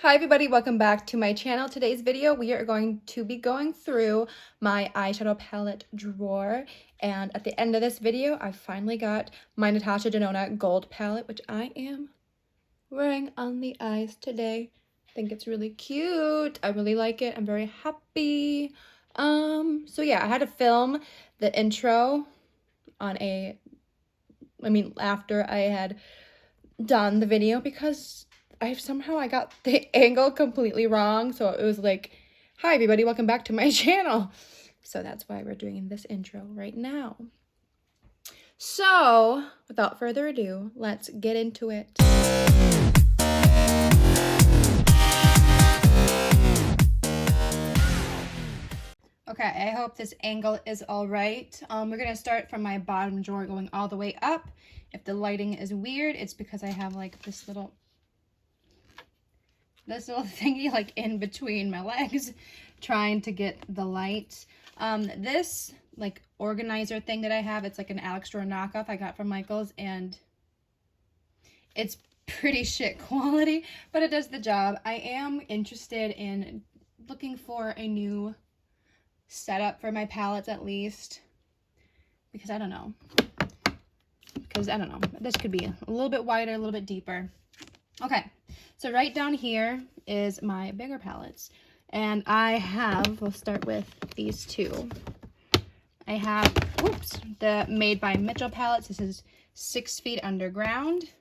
Hi everybody, welcome back to my channel. Today's video we are going to be going through my eyeshadow palette drawer, and at the end of this video I finally got my Natasha Denona gold palette, which I am wearing on the eyes today. I think it's really cute. I really like it. I'm very happy. So yeah, I had to film the intro on after I had done the video because I got the angle completely wrong. So it was like, hi everybody, welcome back to my channel. So that's why we're doing this intro right now. So without further ado, let's get into it. Okay, I hope this angle is all right. We're gonna start from my bottom drawer going all the way up. If the lighting is weird, it's because I have like this little thingy like in between my legs trying to get the light. This like organizer thing that I have, it's like an Alex Store knockoff I got from Michael's, and it's pretty shit quality, but it does the job. I am interested in looking for a new setup for my palettes, at least, because I don't know, this could be a little bit wider, a little bit deeper. Okay, so right down here is my bigger palettes, and we'll start with these two. I have, the Made by Mitchell palettes. This is 6 Feet Underground,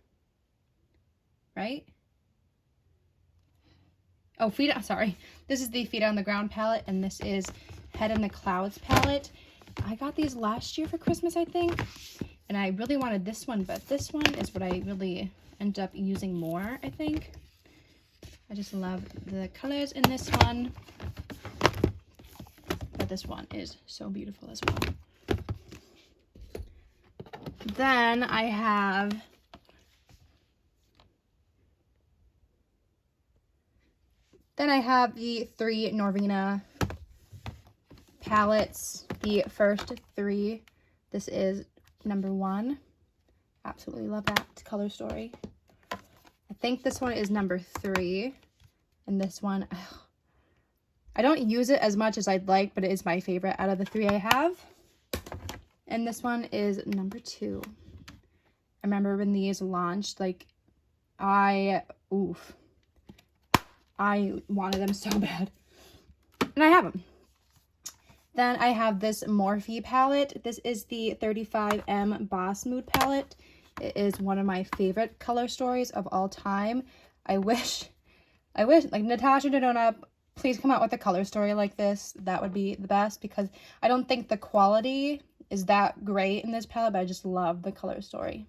right? Oh, sorry. This is the Feet on the Ground palette, and this is Head in the Clouds palette. I got these last year for Christmas, I think, and I really wanted this one, but this one is what I really end up using more, I think. I just love the colors in this one, but this one is so beautiful as well. Then I have the 3 Norvina palettes, the first 3. This is number 1. Absolutely love that color story. I think this one is number 3, and this one, I don't use it as much as I'd like, but it is my favorite out of the 3 I have. And this one is number 2. I remember when these launched, like, I wanted them so bad, and I have them. Then I have this Morphe palette. This is the 35M Boss Mood palette. It is one of my favorite color stories of all time. I wish, like, Natasha Denona, please come out with a color story like this. That would be the best, because I don't think the quality is that great in this palette, but I just love the color story.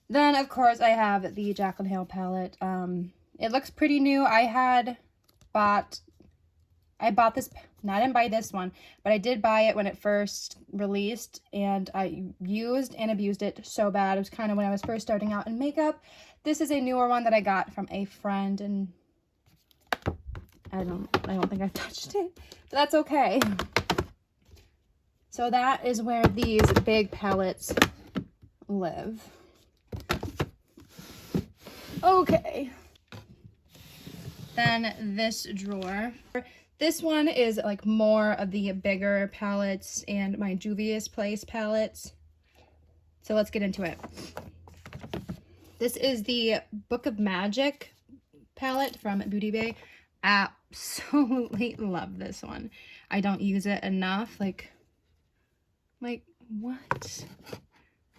Then, of course, I have the Jaclyn Hill palette. It looks pretty new. I bought this, no, I didn't buy this one, but I did buy it when it first released, and I used and abused it so bad. It was kind of when I was first starting out in makeup. This is a newer one that I got from a friend, and I don't think I've touched it, but that's okay. So that is where these big palettes live. Okay. Then this drawer. This one is like more of the bigger palettes and my Juvia's Place palettes. So let's get into it. This is the Book of Magic palette from Beauty Bay. Absolutely love this one. I don't use it enough. Like what?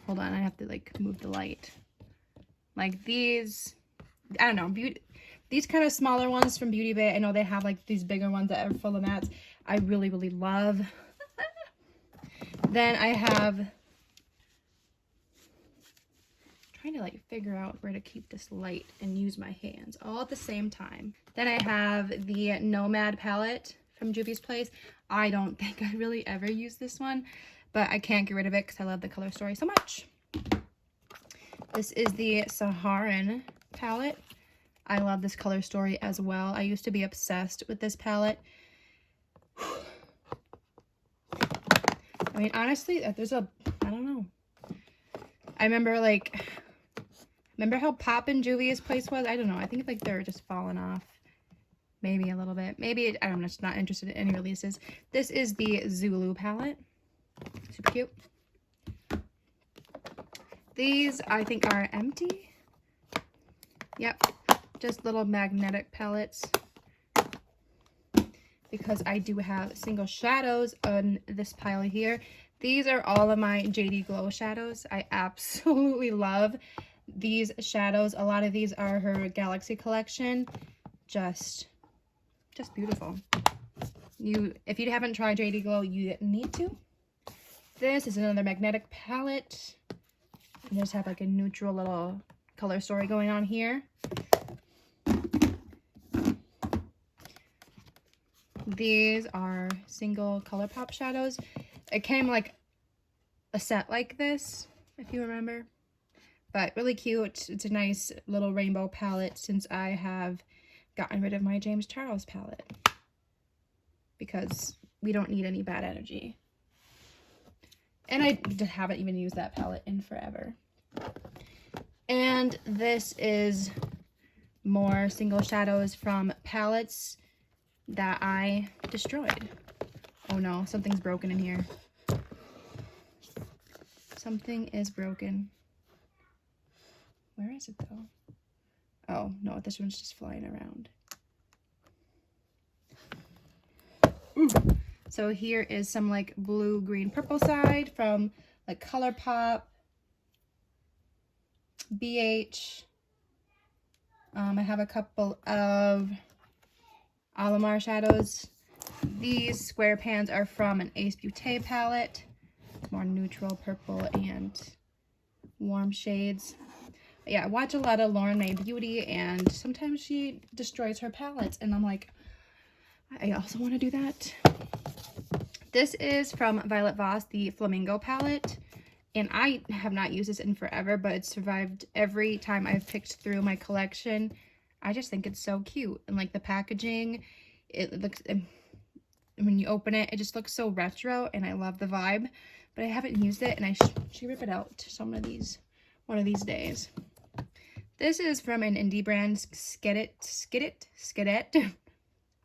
Hold on, I have to like move the light. Like these, I don't know, these kind of smaller ones from Beauty Bay, I know they have like these bigger ones that are full of mattes. I really, really love. Then I have, trying to like figure out where to keep this light and use my hands all at the same time. Then I have the Nomad palette from Juvia's Place. I don't think I really ever use this one, but I can't get rid of it because I love the color story so much. This is the Saharan palette. I love this color story as well. I used to be obsessed with this palette. I mean, honestly, I don't know. I remember like Remember how poppin' Juvia's place was? I don't know. I think like they're just falling off. Maybe a little bit. Maybe, I don't know. Just not interested in any releases. This is the Zulu palette. Super cute. These, I think, are empty. Yep. Just little magnetic palettes. Because I do have single shadows on this pile here. These are all of my JD Glow shadows. I absolutely love these shadows. A lot of these are her Galaxy collection. Just beautiful. If you haven't tried JD Glow, you need to. This is another magnetic palette. I just have like a neutral little color story going on here. These are single ColourPop shadows. It came like a set like this, if you remember. But really cute. It's a nice little rainbow palette since I have gotten rid of my James Charles palette. Because we don't need any bad energy. And I haven't even used that palette in forever. And this is more single shadows from palettes that I destroyed. Oh no, something's broken in here. Something is broken. Where is it though? Oh no, this one's just flying around. Ooh. So here is some like blue, green, purple side from like ColourPop, BH. I have a couple of Alamar shadows. These square pans are from an Ace Beauté palette. It's more neutral purple and warm shades. But yeah, I watch a lot of Lauren Mae Beauty, and sometimes she destroys her palettes, and I'm like, I also want to do that. This is from Violet Voss, the Flamingo palette, and I have not used this in forever, but it's survived every time I've picked through my collection. I just think it's so cute, and like the packaging, it looks, when you open it, it just looks so retro, and I love the vibe, but I haven't used it, and I should rip it out some of these, one of these days. This is from an indie brand, Skidit,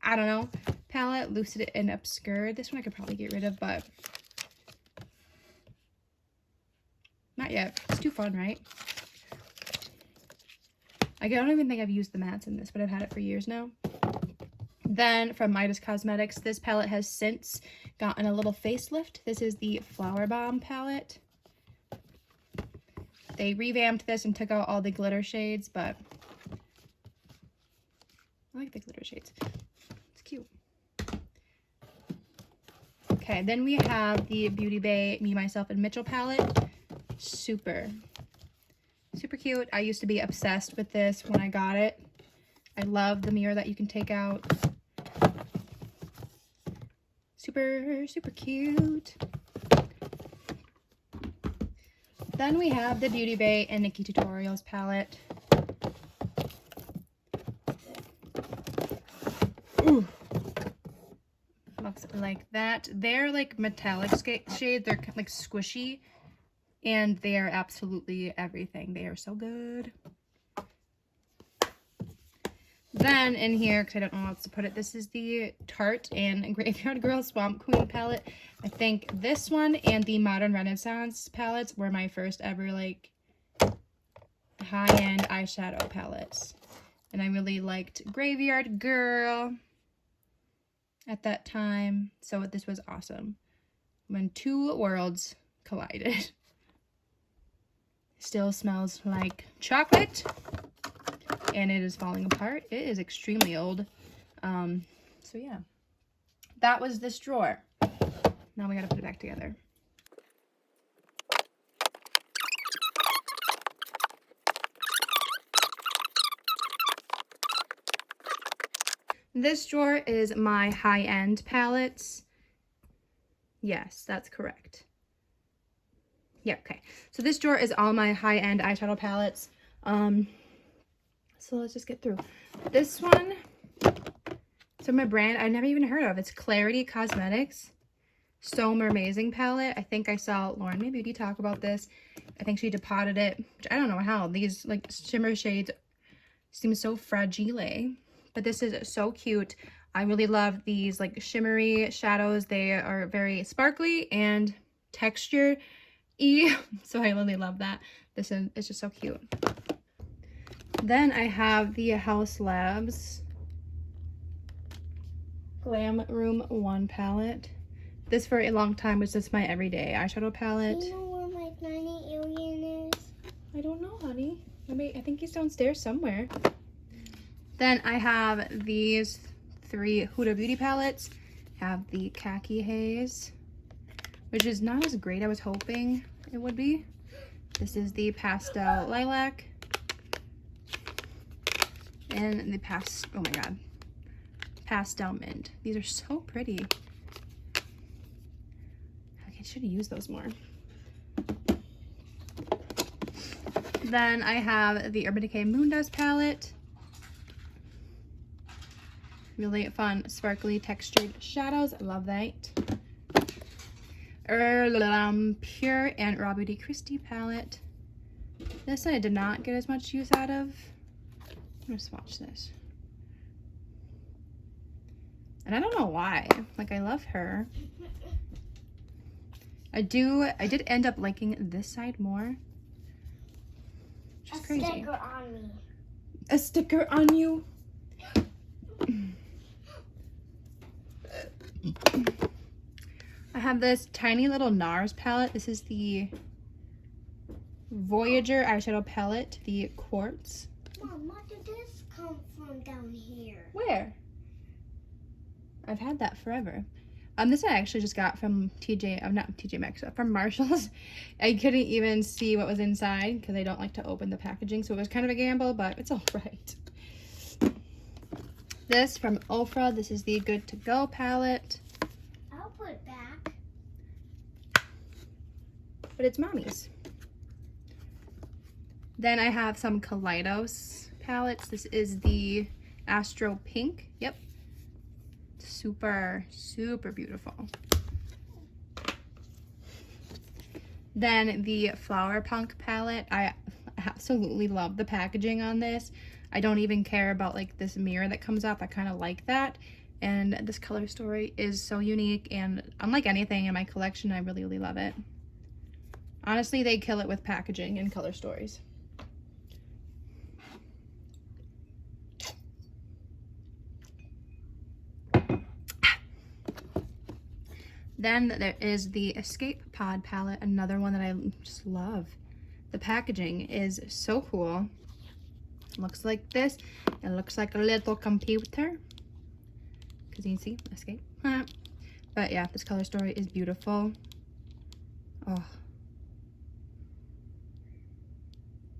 I don't know, palette, Lucid and Obscure. This one I could probably get rid of, but not yet. It's too fun, right? I don't even think I've used the mattes in this, but I've had it for years now. Then from Midas Cosmetics, this palette has since gotten a little facelift. This is the Flower Bomb palette. They revamped this and took out all the glitter shades, but I like the glitter shades. It's cute. Okay, then we have the Beauty Bay Me, Myself, and Mitchell palette. Super cute. I used to be obsessed with this when I got it. I love the mirror that you can take out. Super cute. Then we have the Beauty Bay and Nikki Tutorials palette. Ooh. Looks like that. They're like metallic shades. They're like squishy. And they are absolutely everything. They are so good. Then in here, because I don't know how else to put it, this is the Tarte and Graveyard Girl Swamp Queen palette. I think this one and the Modern Renaissance palettes were my first ever like high-end eyeshadow palettes. And I really liked Graveyard Girl at that time. So this was awesome. When two worlds collided. Still smells like chocolate. And it is falling apart. It is extremely old. So yeah. That was this drawer. Now we gotta put it back together. This drawer is my high-end palettes. Yes, that's correct. Yeah, okay. So this drawer is all my high-end eyeshadow palettes. So let's just get through. This one, so my brand I've never even heard of. It's Clarity Cosmetics. So Amazing palette. I think I saw Lauren May Beauty talk about this. I think she depotted it, which I don't know how. These like shimmer shades seem so fragile, but this is so cute. I really love these like shimmery shadows. They are very sparkly and texture-y, so I really love that. This is, it's just so cute. Then I have the House Labs Glam Room 1 palette. This for a long time was just my everyday eyeshadow palette. Do you know where my tiny alien is? I don't know, honey. I think he's downstairs somewhere. Then I have these 3 Huda Beauty palettes. I have the Khaki Haze, which is not as great as I was hoping it would be. This is the Pastel Lilac. And the oh my god, Pastel Mint. These are so pretty. I should have used those more. Then I have the Urban Decay Moondust palette. Really fun, sparkly, textured shadows. I love that. Pure and Raw Beauty Christie palette. This I did not get as much use out of. I'm gonna swatch this. And I don't know why. Like, I love her. I did end up liking this side more. Which is crazy. A sticker on me. A sticker on you? I have this tiny little NARS palette. This is the Voyager eyeshadow palette, the Quartz. Mom, what did this come from down here? Where? I've had that forever. This I actually just got from not TJ Maxx, from Marshall's. I couldn't even see what was inside because I don't like to open the packaging, so it was kind of a gamble, but it's all right. This from Ofra. This is the Good to Go palette. I'll put it back. But it's mommy's. Then I have some Kaleidos palettes. This is the Astro Pink. Yep. Super, super beautiful. Then the Flower Punk palette. I absolutely love the packaging on this. I don't even care about like this mirror that comes up. I kind of like that. And this color story is so unique, and unlike anything in my collection, I really, really love it. Honestly, they kill it with packaging and color stories. Then there is the Escape Pod palette, another one that I just love. The packaging is so cool. It looks like this. It looks like a little computer. Because you can see, Escape. But yeah, this color story is beautiful. Oh.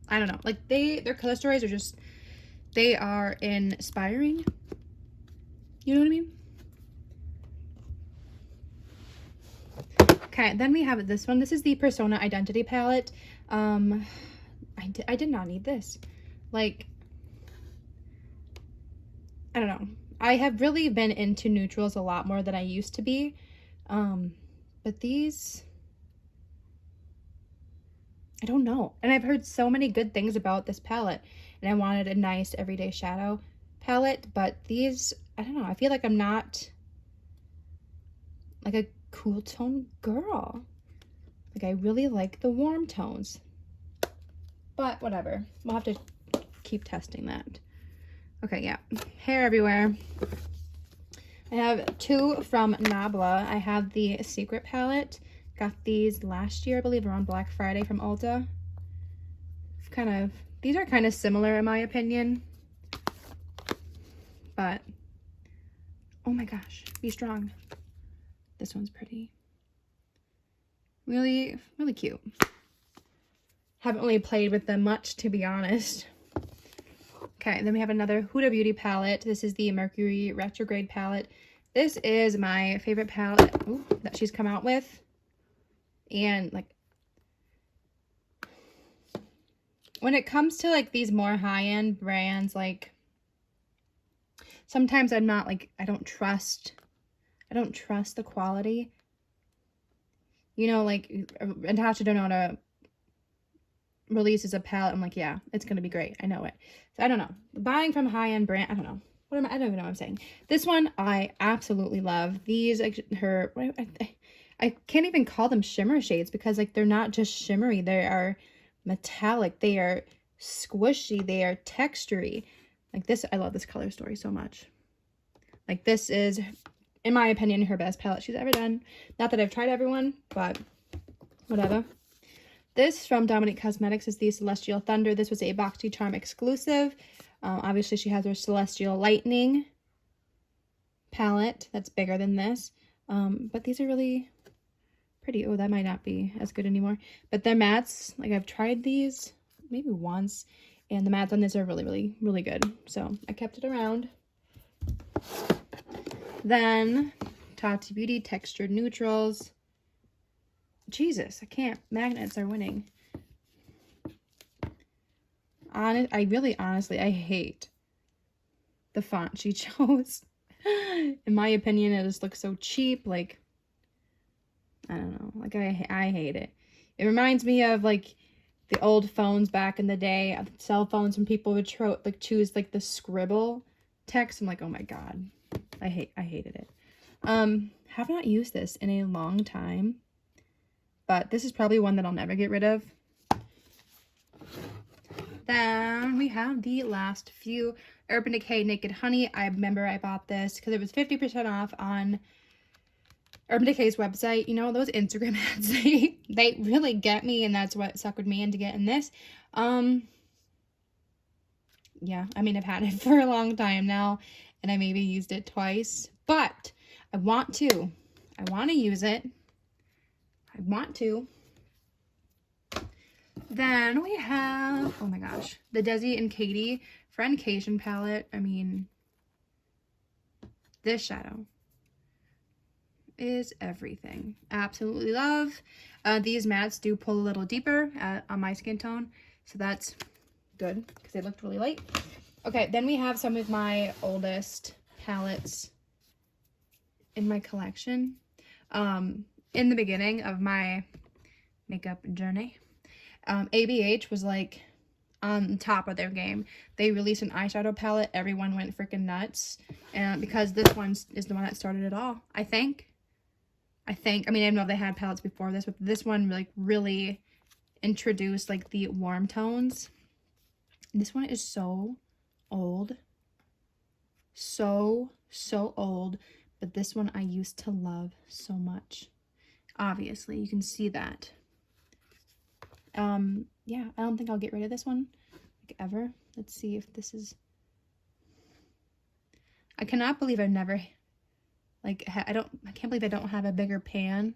I don't know. Like, their color stories are just, they are inspiring. You know what I mean? Okay, then we have this one. This is the Persona Identity palette. I did not need this. Like, I don't know. I have really been into neutrals a lot more than I used to be. But these, I don't know. And I've heard so many good things about this palette. And I wanted a nice everyday shadow palette. But these, I don't know. I feel like I'm not like a cool tone girl. Like, I really like the warm tones. But whatever. We'll have to keep testing that. Okay, yeah. Hair everywhere. I have 2 from Nabla. I have the Secret palette. Got these last year, I believe, around Black Friday from Ulta. These are kind of similar in my opinion. But, oh my gosh, be strong. This one's pretty. Really, really cute. Haven't really played with them much, to be honest. Okay, then we have another Huda Beauty palette. This is the Mercury Retrograde palette. This is my favorite palette that she's come out with. And, like, when it comes to, like, these more high-end brands, like, sometimes I'm not, like, I don't trust the quality. you know, like Natasha Denona releases a palette, I'm like, yeah, it's gonna be great. I know it. So I don't know. Buying from high-end brand, I don't know. I don't even know what I'm saying. This one I absolutely love. These I can't even call them shimmer shades because like they're not just shimmery. They are metallic. They are squishy. They are textury. Like this, I love this color story so much. Like this is, in my opinion, her best palette she's ever done. Not that I've tried everyone, but whatever. This from Dominique Cosmetics is the Celestial Thunder. This was a BoxyCharm exclusive. Obviously, she has her Celestial Lightning palette that's bigger than this. But these are really pretty. Oh, that might not be as good anymore. But they're mattes. Like, I've tried these maybe once. And the mattes on this are really, really, really good. So, I kept it around. Then, Tati Beauty Textured Neutrals. Jesus, I can't. Magnets are winning. Honestly, I hate the font she chose. In my opinion, it just looks so cheap. Like, I don't know. Like, I hate it. It reminds me of, like, the old phones back in the day. Cell phones when people would choose, like, the scribble text. I'm like, oh my God. I hated it. Have not used this in a long time. But this is probably one that I'll never get rid of. Then we have the last few. Urban Decay Naked Honey. I remember I bought this because it was 50% off on Urban Decay's website. You know, those Instagram ads, they really get me, and that's what suckered me into getting this. Yeah, I mean, I've had it for a long time now, and I maybe used it twice. But I want to use it. I want to. Then we have, oh my gosh, the Desi and Katie Friendcation palette. I mean, this shadow is everything. Absolutely love. These mattes do pull a little deeper on my skin tone, so that's good because they looked really light. Okay, then we have some of my oldest palettes in my collection. In the beginning of my makeup journey, ABH was like on top of their game. They released an eyeshadow palette. Everyone went freaking nuts. And because this one is the one that started it all, I think. I mean, I didn't know if they had palettes before this, but this one like really introduced like the warm tones. This one is so old. So old. But this one I used to love so much. Obviously, you can see that. Yeah, I don't think I'll get rid of this one, like, ever. Let's see if this is... I cannot believe I've never, like, I can't believe I don't have a bigger pan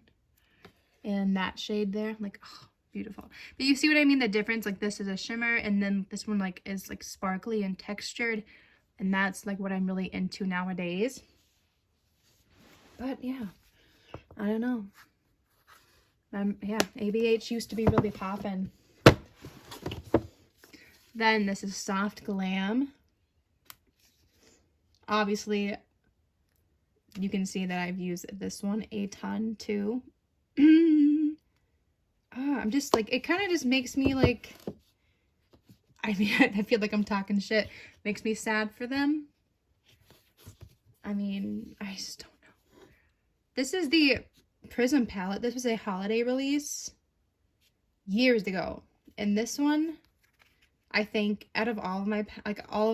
in that shade there. Like, oh, beautiful. But you see what I mean? The difference, like, this is a shimmer, and then this one, like, is, like, sparkly and textured, and that's, like, what I'm really into nowadays. But, yeah, I don't know. Yeah, ABH used to be really poppin'. Then this is Soft Glam. Obviously, you can see that I've used this one a ton too. I'm just like, it kind of just makes me like, I mean, I feel like I'm talking shit. Makes me sad for them. I mean, I just don't know. This is the Prism palette. This was a holiday release years ago. And this one, I think out of all of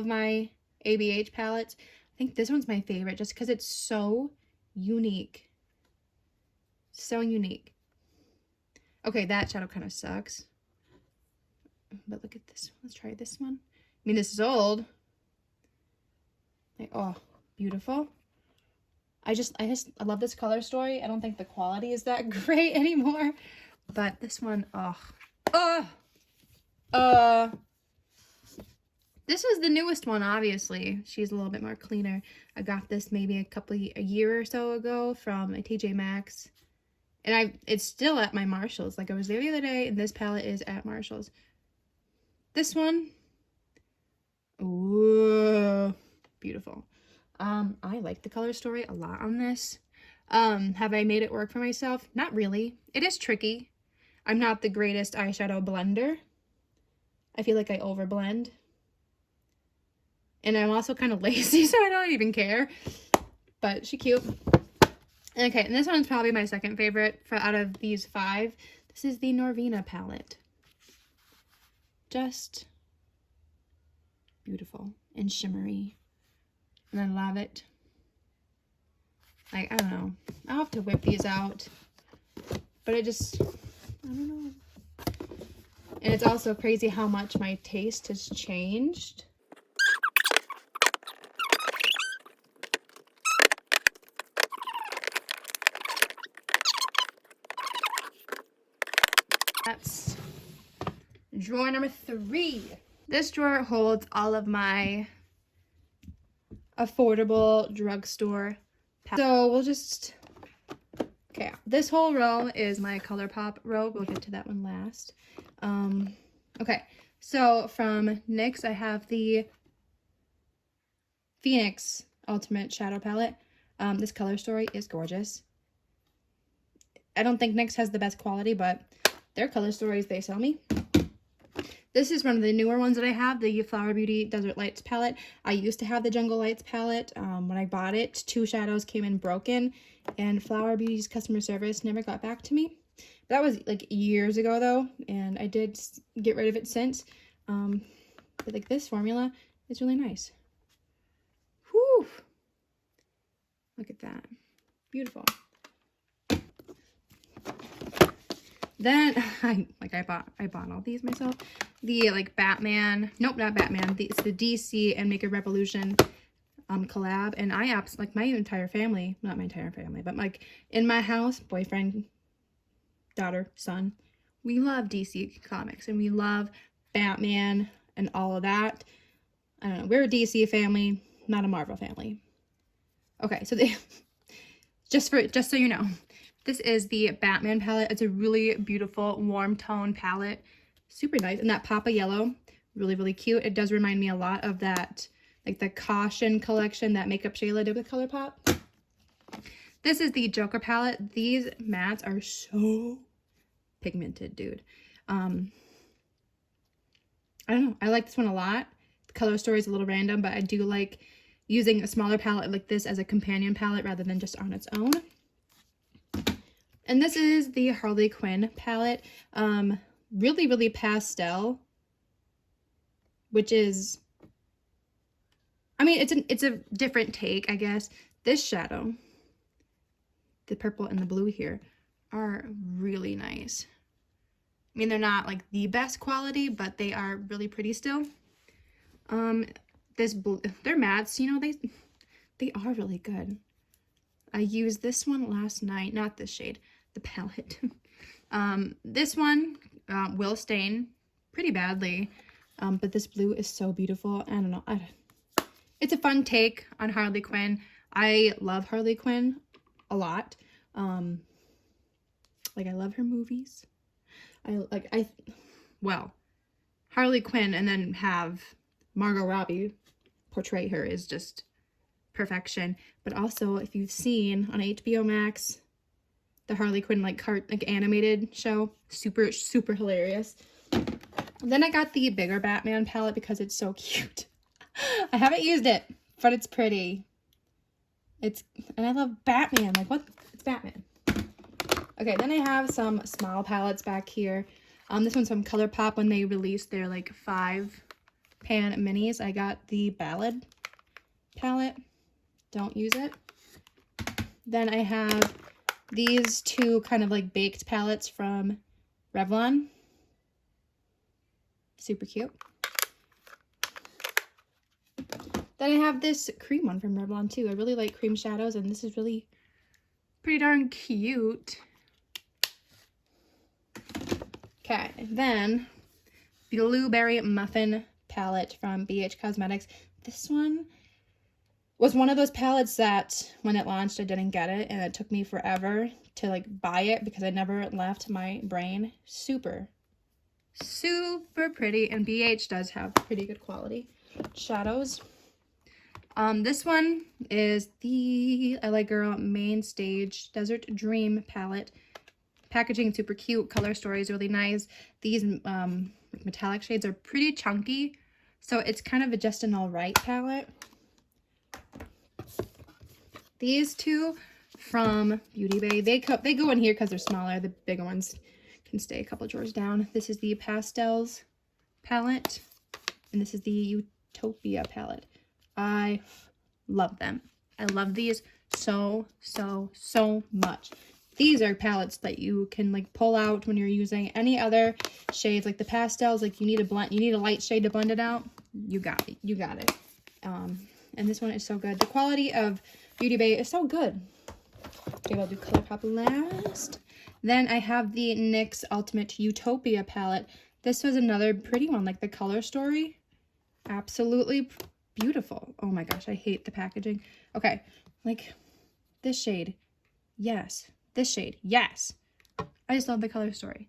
my ABH palettes, I think this one's my favorite just because it's so unique. So unique. Okay, that shadow kind of sucks. But look at this one. Let's try this one. I mean, this is old. Like, oh, beautiful. I love this color story. I don't think the quality is that great anymore. But this one, this is the newest one, obviously. She's a little bit more cleaner. I got this maybe a year or so ago from a TJ Maxx. And it's still at my Marshalls. Like, I was there the other day, and this palette is at Marshalls. This one, ooh, beautiful. I like the color story a lot on this. Have I made it work for myself? Not really. It is tricky. I'm not the greatest eyeshadow blender. I feel like I overblend. And I'm also kind of lazy, so I don't even care. But she's cute. Okay, and this one's probably my second favorite out of these 5. This is the Norvina palette. Just beautiful and shimmery. And I love it. Like, I don't know. I'll have to whip these out. But I don't know. And it's also crazy how much my taste has changed. That's drawer number 3. This drawer holds all of my affordable drugstore palettes. So we'll just, okay, this whole row is my ColourPop row. We'll get to that one last. Okay, so from NYX, I have the Phoenix Ultimate Shadow Palette. This color story is gorgeous. I don't think NYX has the best quality, but their color stories they sell me. This is one of the newer ones that I have, the Flower Beauty Desert Lights palette. I used to have the Jungle Lights palette. When I bought it, 2 shadows came in broken, and Flower Beauty's customer service never got back to me. That was like years ago though, and I did get rid of it since. But like this formula is really nice. Whew! Look at that. Beautiful. Then I bought all these myself. The like Batman, nope, not Batman. It's the DC and Make a Revolution collab, and like my entire family, not my entire family, but like in my house, boyfriend, daughter, son, we love DC comics and we love Batman and all of that. I don't know, we're a DC family, not a Marvel family. Okay, so just so you know, this is the Batman palette. It's a really beautiful warm tone palette, super nice, and that Papa Yellow, really, really cute. It does remind me a lot of that, like the Caution collection that Makeup Shayla did with ColourPop. This is the Joker palette. These mattes are so pigmented, dude. I don't know. I like this one a lot. The color story is a little random, but I do like using a smaller palette like this as a companion palette rather than just on its own. And this is the Harley Quinn palette. Really, really pastel, which is, I mean, it's a different take, I guess. This shadow, the purple and the blue here, are really nice. I mean, they're not like the best quality, but they are really pretty still. This blue, they're mattes, you know, they are really good. I used this one last night, not this shade, the palette. This one will stain pretty badly, but this blue is so beautiful. I don't know. It's a fun take on Harley Quinn. I love Harley Quinn a lot. Like I love her movies. Harley Quinn and then have Margot Robbie portray her is just perfection. But also, if you've seen on HBO Max the Harley Quinn like animated show, super hilarious. And then I got the bigger Batman palette because it's so cute. I haven't used it, but it's pretty. And I love Batman. Like, what? It's Batman. Okay, then I have some small palettes back here. This one's from ColourPop when they released their like 5-pan minis. I got the Ballad palette. Don't use it. Then I have these 2 kind of like baked palettes from Revlon. Super cute. Then I have this cream one from Revlon too. I really like cream shadows, and this is really pretty darn cute. Okay, then the Blueberry Muffin palette from BH Cosmetics. This one was one of those palettes that when it launched I didn't get it, and it took me forever to like buy it because I never left my brain. Super pretty, and BH does have pretty good quality shadows. This one is the LA Girl Main Stage Desert Dream palette. Packaging super cute. Color story is really nice. These metallic shades are pretty chunky, so it's kind of just an alright palette. These two from Beauty Bay, they go in here because they're smaller. The bigger ones can stay a couple drawers down. This is the Pastels palette, and this is the Utopia palette. I love them. I love these so much. These are palettes that you can like pull out when you're using any other shades, like the pastels. Like you need a light shade to blend it out. You got it. And this one is so good. The quality of Beauty Bay is so good. Okay, I'll do ColourPop last. Then I have the NYX Ultimate Utopia palette. This was another pretty one, like the color story. Absolutely beautiful. Oh my gosh, I hate the packaging. Okay, like this shade, yes. This shade, yes. I just love the color story.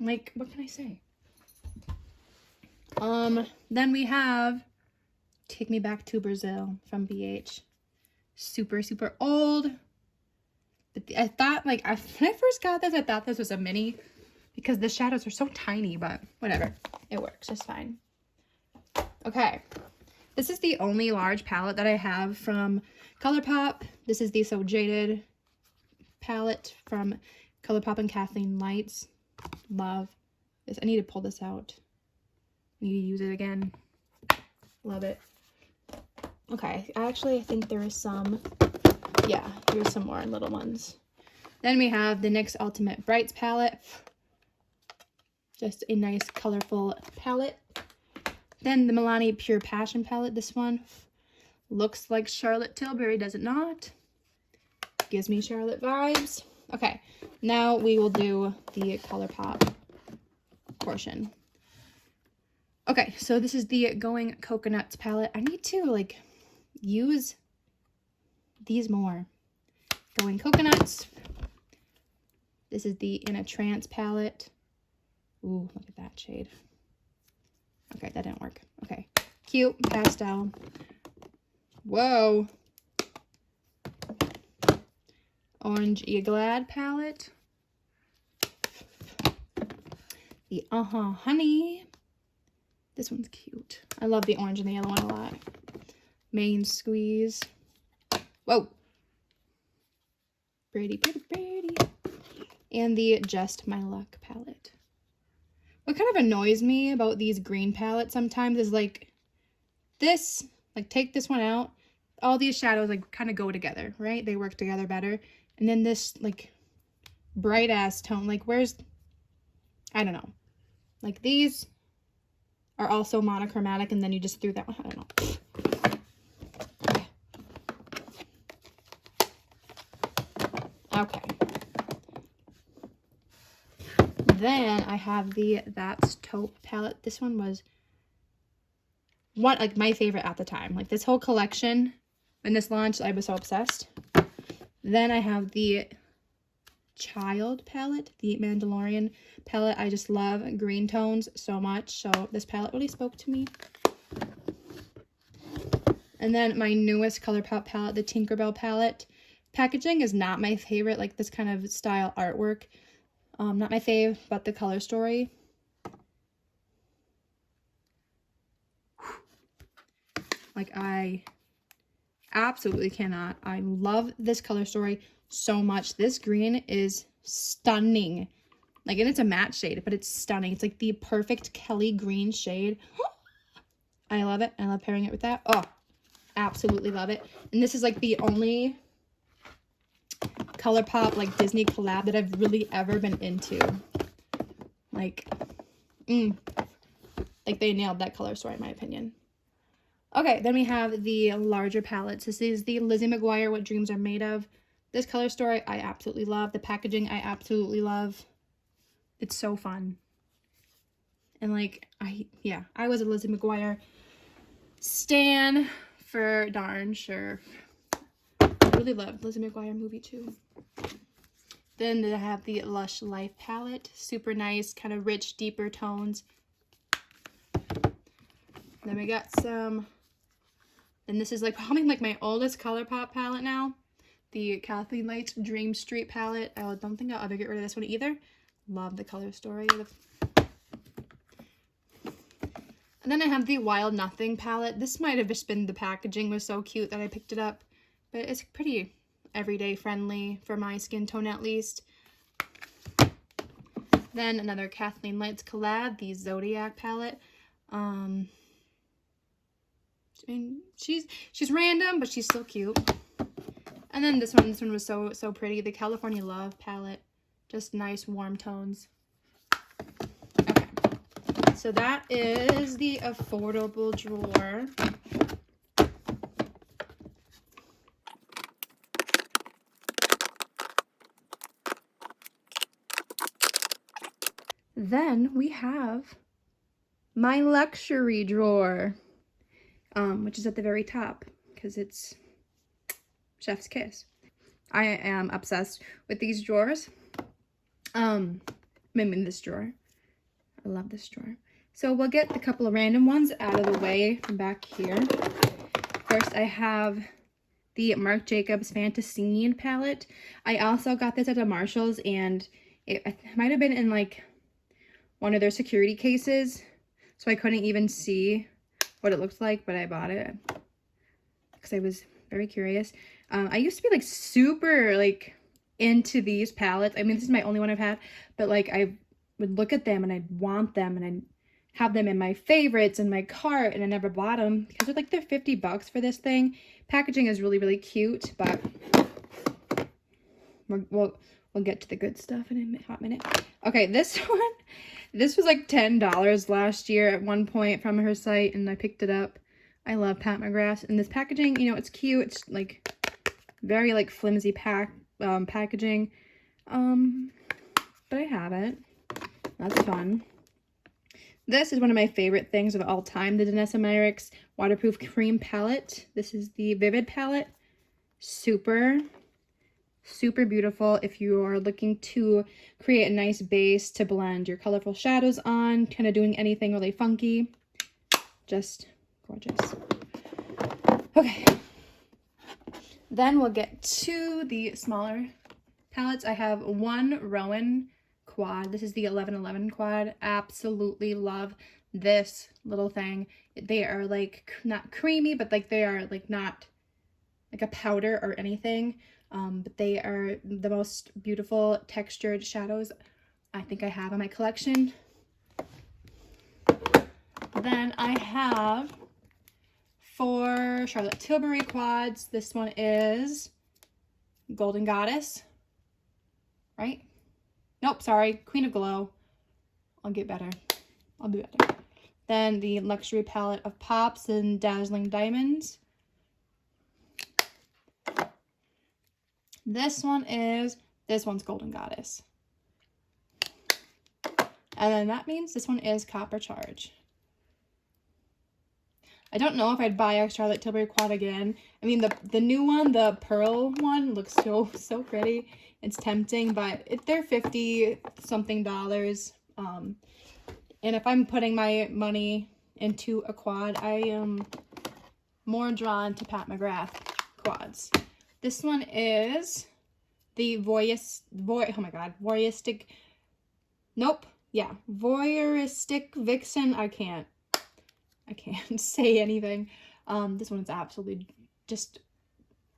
Like, what can I say? Then we have Take Me Back to Brazil from BH. Super old. But I thought, like, when I first got this, I thought this was a mini because the shadows are so tiny, but whatever. It works just fine. Okay. This is the only large palette that I have from ColourPop. This is the So Jaded palette from ColourPop and Kathleen Lights. Love this. I need to pull this out. Need to use it again. Love it. Okay, actually, I think there is some. Yeah, here's some more little ones. Then we have the NYX Ultimate Brights palette. Just a nice, colorful palette. Then the Milani Pure Passion palette. This one looks like Charlotte Tilbury, does it not? Gives me Charlotte vibes. Okay, now we will do the ColourPop portion. Okay, so this is the Going Coconuts palette. I need to, like, use these more. Going Coconuts. This is the In a Trance palette. Ooh, look at that shade. Okay, that didn't work. Okay, cute pastel. Whoa. Orange You Glad palette. The Honey. This one's cute. I love the orange and the yellow one a lot. Main Squeeze. Whoa. Pretty. And the Just My Luck palette. What kind of annoys me about these green palettes sometimes is like this, like take this one out. All these shadows like kind of go together, right? They work together better. And then this like bright ass tone, like where's, I don't know. Like these are also monochromatic and then you just threw that one, I don't know. Okay. Then I have the That's Taupe palette. This one was like my favorite at the time. Like this whole collection, when this launched, I was so obsessed. Then I have the Child palette, the Mandalorian palette. I just love green tones so much. So this palette really spoke to me. And then my newest ColourPop palette, the Tinkerbell palette. Packaging is not my favorite, like this kind of style artwork. Not my fave, but the color story. Like I absolutely cannot. I love this color story so much. This green is stunning. Like, and it's a matte shade, but it's stunning. It's like the perfect Kelly green shade. I love it. I love pairing it with that. Oh, absolutely love it. And this is like the only ColourPop like Disney collab that I've really ever been into. Like they nailed that color story in my opinion. Okay, then we have the larger palettes. This is the Lizzie McGuire What Dreams Are Made Of. This color story I absolutely love. The packaging I absolutely love. It's so fun. And like I was a Lizzie McGuire stan for darn sure. I really loved Lizzie McGuire movie too. Then they have the Lush Life palette. Super nice, kind of rich, deeper tones. Then we got some And this is like probably like my oldest ColourPop palette now. The Kathleen Lights Dream Street palette. I don't think I'll ever get rid of this one either. Love the color story. And then I have the Wild Nothing palette. This might have just been the packaging was so cute that I picked it up. But it's pretty everyday friendly for my skin tone at least. Then another Kathleen Lights collab, the Zodiac palette. I mean, she's random, but she's still cute. And then this one was so pretty. The California Love palette. Just nice warm tones. Okay. So that is the affordable drawer. Then we have my luxury drawer, which is at the very top because it's chef's kiss. I am obsessed with these drawers. Maybe this drawer. I love this drawer. So we'll get a couple of random ones out of the way from back here. First, I have the Marc Jacobs Fantasine palette. I also got this at a Marshall's, and it might have been in like one of their security cases, so I couldn't even see what it looked like, but I bought it because I was very curious. I used to be like super like into these palettes. I mean, this is my only one I've had, but like I would look at them and I'd want them and I'd have them in my favorites in my cart, and I never bought them because they're 50 bucks for this thing. Packaging is really, really cute, but we'll get to the good stuff in a hot minute. Okay, this one, this was like $10 last year at one point from her site, and I picked it up. I love Pat McGrath, and this packaging, you know, it's cute. It's like very like flimsy packaging, but I have it. That's fun. This is one of my favorite things of all time, the Danessa Myricks Waterproof Cream Palette. This is the Vivid palette. Super beautiful if you are looking to create a nice base to blend your colorful shadows on, kind of doing anything really funky. Just gorgeous. Okay. Then we'll get to the smaller palettes. I have one Rowan quad. This is the 1111 quad. Absolutely love this little thing. They are like not creamy, but like they are like not like a powder or anything. But they are the most beautiful textured shadows I think I have in my collection. Then I have 4 Charlotte Tilbury quads. This one is Golden Goddess, right? Nope, sorry, Queen of Glow. I'll get better. I'll do better. Then the luxury palette of Pops and Dazzling Diamonds. This one's Golden Goddess. And then that means this one is Copper Charge. I don't know if I'd buy a Charlotte Tilbury quad again. I mean, the new one, the pearl one, looks so pretty. It's tempting, but they're $50-something. And if I'm putting my money into a quad, I am more drawn to Pat McGrath quads. This one is the Voyeuristic Vixen. I can't say anything. This one is absolutely just,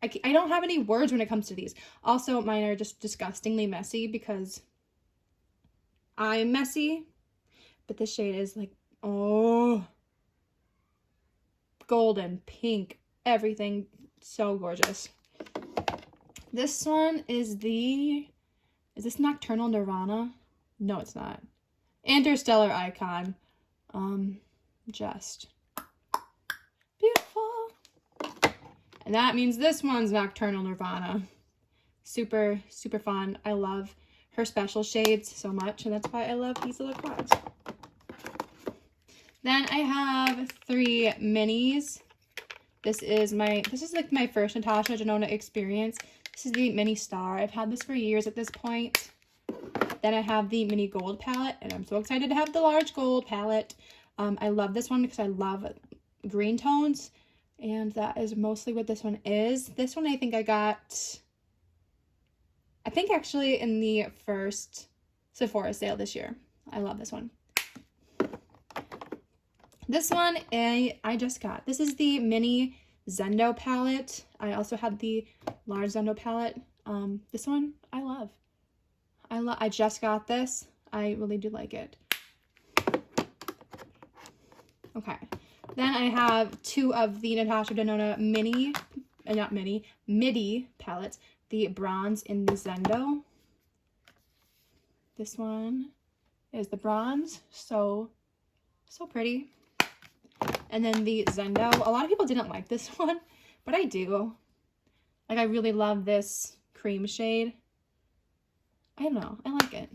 I don't have any words when it comes to these. Also, mine are just disgustingly messy because I'm messy, but this shade is like, oh, golden, pink, everything, so gorgeous. This one is is this Nocturnal Nirvana? No, it's not. Interstellar Icon. Just beautiful. And that means this one's Nocturnal Nirvana. Super fun. I love her special shades so much, and that's why I love these little quads. Then I have 3 minis. This is like my first Natasha Denona experience. This is the Mini Star. I've had this for years at this point. Then I have the Mini Gold palette, and I'm so excited to have the large gold palette. I love this one because I love green tones. And that is mostly what this one is. This one I think I got, actually in the first Sephora sale this year. I love this one. This one I just got. This is the mini Zendo palette. I also had the large Zendo palette. This one I love. I just got this. I really do like it. Okay. Then I have two of the Natasha Denona midi palettes. The bronze in the Zendo. This one is the bronze. So pretty. And then the Zendo. A lot of people didn't like this one, but I do. Like, I really love this cream shade. I don't know. I like it.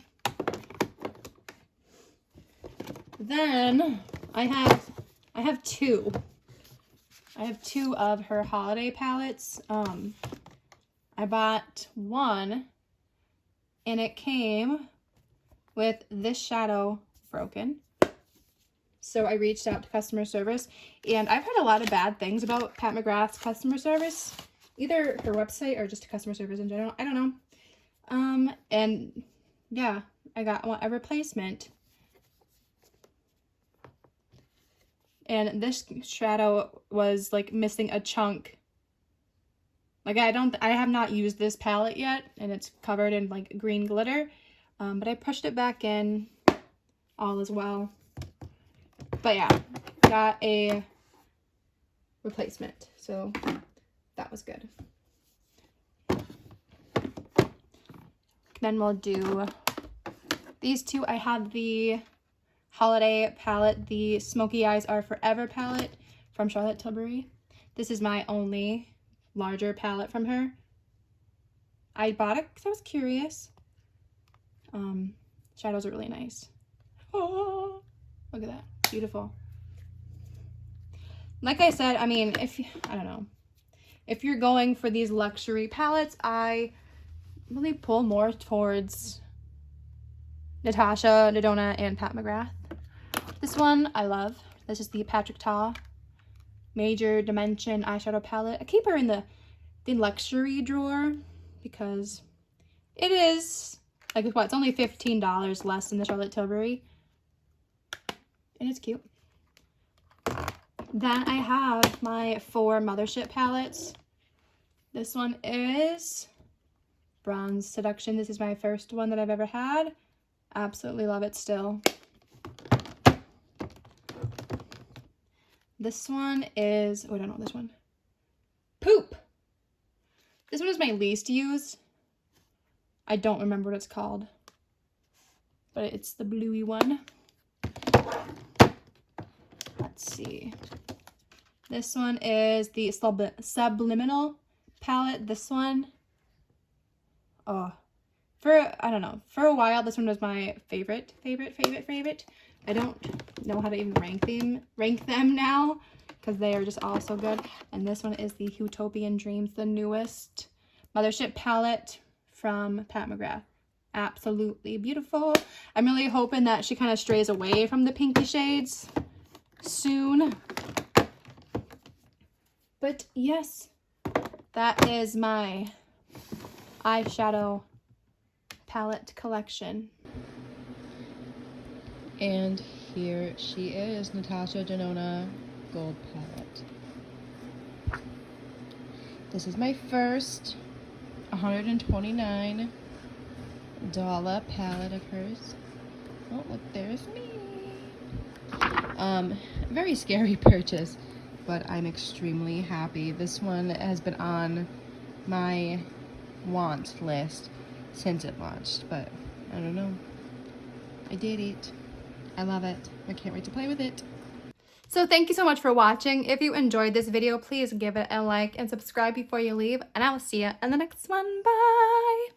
Then I have two. I have two of her holiday palettes. I bought one and it came with this shadow broken. So I reached out to customer service, and I've heard a lot of bad things about Pat McGrath's customer service, either her website or just customer service in general. I don't know. And yeah, I got a replacement. And this shadow was like missing a chunk. Like, I have not used this palette yet, and it's covered in like green glitter. But I pushed it back in. All is well. But yeah, got a replacement. So that was good. Then we'll do these two. I have the holiday palette, the Smoky Eyes Are Forever palette from Charlotte Tilbury. This is my only larger palette from her. I bought it because I was curious. Shadows are really nice. Oh, look at that. Beautiful. Like I said, I mean, I don't know. If you're going for these luxury palettes, I really pull more towards Natasha Denona and Pat McGrath. This one I love. This is the Patrick Ta Major Dimension eyeshadow palette. I keep her in the luxury drawer because it is like, what, it's only $15 less than the Charlotte Tilbury, and it's cute. Then I have my 4 Mothership palettes. This one is Bronze Seduction. This is my first one that I've ever had. Absolutely love it still. This one is, oh, I don't know this one. Poop. This one is my least used. I don't remember what it's called, but it's the bluey one. Let's see. This one is the Subliminal palette. This one, oh, I don't know, for a while this one was my favorite. I don't know how to even rank them now because they are just all so good. And this one is the Utopian Dreams, the newest Mothership palette from Pat McGrath. Absolutely beautiful. I'm really hoping that she kind of strays away from the pinky shades soon. But yes, that is my eyeshadow palette collection. And here she is, Natasha Denona Gold Palette. This is my first $129 palette of hers. Oh, look, there's me. Very scary purchase, but I'm extremely happy. This one has been on my want list since it launched, but I don't know. I did it. I love it. I can't wait to play with it. So thank you so much for watching. If you enjoyed this video, please give it a like and subscribe before you leave, and I will see you in the next one. Bye!